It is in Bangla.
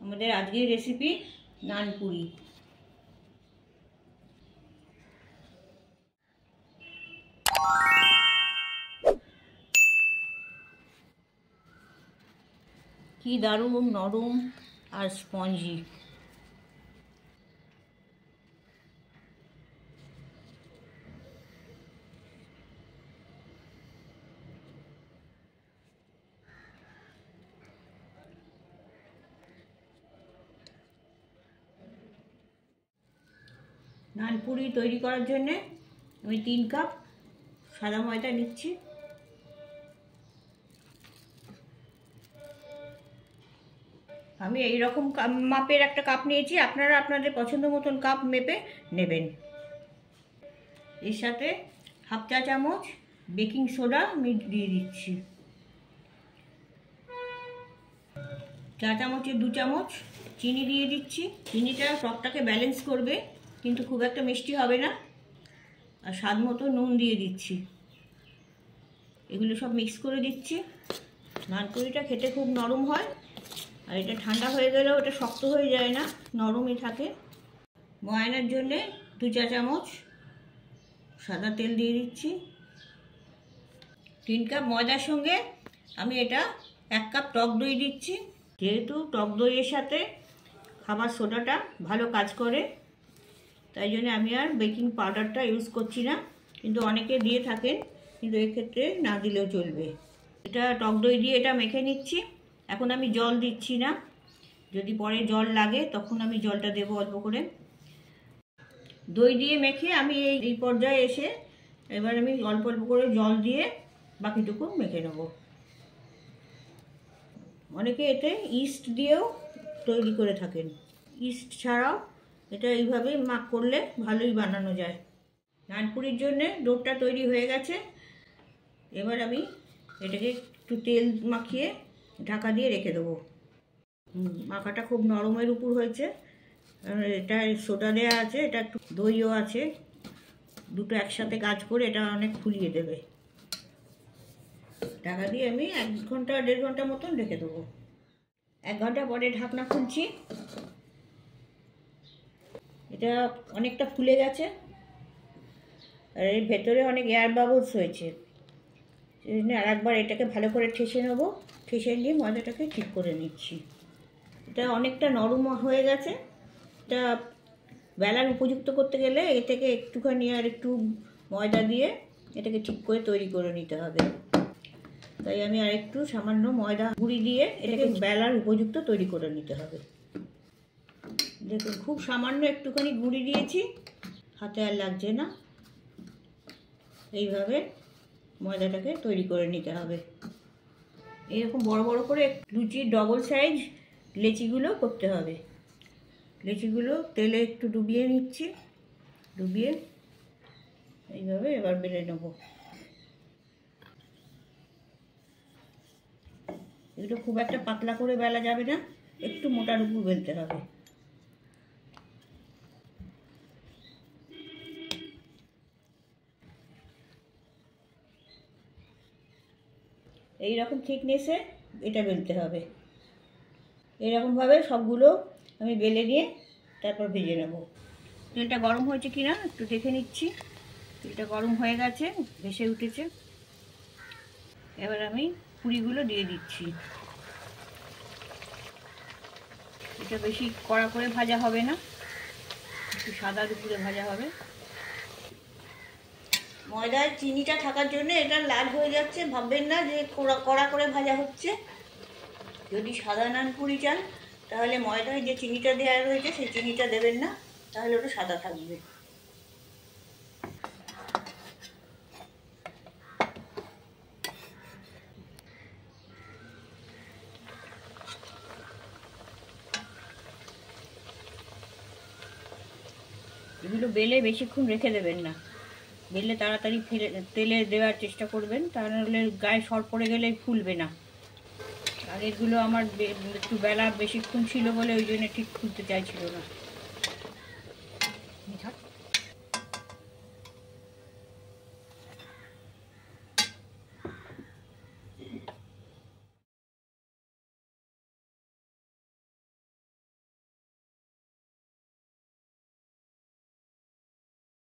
আমাদের আজকের রেসিপি নানপুরি। কি দারুণ নরম আর স্পঞ্জি। নানপুরি তৈরি করার জন্যে আমি 3 কাপ সাদা ময়দা নিচ্ছি। আমি এই রকম মাপের একটা কাপ নিয়েছি, আপনারা আপনাদের পছন্দ মতন কাপ মেপে নেবেন। এর সাথে হাফ চা চামচ বেকিং সোডা আমি দিয়ে দিচ্ছি, চা চামচের 2 চামচ চিনি দিয়ে দিচ্ছি। চিনিটা টকটাকে ব্যালেন্স করবে, কিন্তু খুব একটা মিষ্টি হবে না। আর স্বাদ মতো নুন দিয়ে দিচ্ছি। এগুলো সব মিক্স করে দিচ্ছি। নানপুরিটা খেতে খুব নরম হয়, আর এটা ঠান্ডা হয়ে গেলেও এটা শক্ত হয়ে যায় না, নরমই থাকে। ময়ানের জন্যে 2 চা চামচ সাদা তেল দিয়ে দিচ্ছি। 3 কাপ ময়দার সঙ্গে আমি এটা 1 কাপ টক দই দিচ্ছি। যেহেতু টক দইয়ের সাথে খাবার সোডাটা ভালো কাজ করে, তাই জন্য আমি আর বেকিং পাউডারটা ইউজ করছি না, কিন্তু অনেকে দিয়ে থাকেন, কিন্তু এক্ষেত্রে না দিলেও চলবে। এটা টক দই দিয়ে এটা মেখে নিচ্ছি। এখন আমি জল দিচ্ছি না, যদি পরে জল লাগে তখন আমি জলটা দেবো অল্প করে। দই দিয়ে মেখে আমি এই পর্যায়ে এসে এবার আমি অল্প অল্প করে জল দিয়ে বাকিটুকু মেখে নেব। অনেকে এতে ইস্ট দিয়েও তৈরি করে থাকেন। ইস্ট ছাড়াও এটা এইভাবেই মাখ করলে ভালোই বানানো যায়। নানপুরির জন্যে ডোটা তৈরি হয়ে গেছে। এবার আমি এটাকে একটু তেল মাখিয়ে ঢাকা দিয়ে রেখে দেবো। মাখাটা খুব নরমের উপর হয়েছে, এটা সোডা দেওয়া আছে, এটা একটু দইও আছে, দুটো একসাথে কাজ করে এটা অনেক ফুলিয়ে দেবে। ঢাকা দিয়ে আমি 1 ঘন্টা 1.5 ঘন্টা মতন রেখে দেবো। 1 ঘন্টা পরে ঢাকনা খুলছি। এটা অনেকটা ফুলে গেছে, আর এর ভেতরে অনেক এয়ার বাবলস হয়েছে। সেই জন্য আর একবার এটাকে ভালো করে ঠেসে নেবো। ঠেসে নিয়ে ময়দাটাকে ঠিক করে নিচ্ছি। এটা অনেকটা নরম হয়ে গেছে। এটা বেলার উপযুক্ত করতে গেলে এটাকে একটুখানি আর একটু ময়দা দিয়ে এটাকে ঠিক করে তৈরি করে নিতে হবে। তাই আমি আর একটু সামান্য ময়দা গুঁড়ি দিয়ে এটাকে বেলার উপযুক্ত তৈরি করে নিতে হবে। দেখুন, খুব সামান্য একটুখানি গুঁড়ি দিয়েছি, হাতে আর লাগছে না। এইভাবে ময়দাটাকে তৈরি করে নিতে হবে। এরকম বড় বড় করে লুচির ডবল সাইজ লেচিগুলো করতে হবে। লেচিগুলো তেলে একটু ডুবিয়ে নিচ্ছি, ডুবিয়ে এইভাবে এবার বেলে নেব। এগুলো খুব একটা পাতলা করে বেলা যাবে না, একটু মোটার উপর বেলতে হবে। এইরকম থিকনেসে এটা বেলতে হবে। এরকমভাবে সবগুলো আমি বেলে নিয়ে তারপর ভেজে নেব। তেলটা গরম হয়েছে কিনা একটু দেখে নিচ্ছি। তেলটা গরম হয়ে গেছে, ভেসে উঠেছে। এবার আমি পুরিগুলো দিয়ে দিচ্ছি। এটা বেশি কড়া করে ভাজা হবে না, একটু সাদা দুপুরে ভাজা হবে। ময়দায় চিনিটা থাকার জন্য এটা লাল হয়ে যাচ্ছে, ভাববেন না যে কড়া করে ভাজা হচ্ছে। যদি সাদা নানপুরি চান তাহলে ময়দায় যে চিনিটা দেওয়া রয়েছে সেই চিনিটা দেবেন না, তাহলে ওটা সাদা থাকবে। এগুলো বেলে বেশিক্ষণ রেখে দেবেন না, বেলে তাড়াতাড়ি তেলে দেওয়ার চেষ্টা করবেন, তাহলে গায়ে সর পড়ে গেলে ফুলবে না। আর এগুলো আমার একটু বেলা বেশিক্ষণ ছিল বলে ওই জন্য ঠিক ফুলতে চাইছিল না।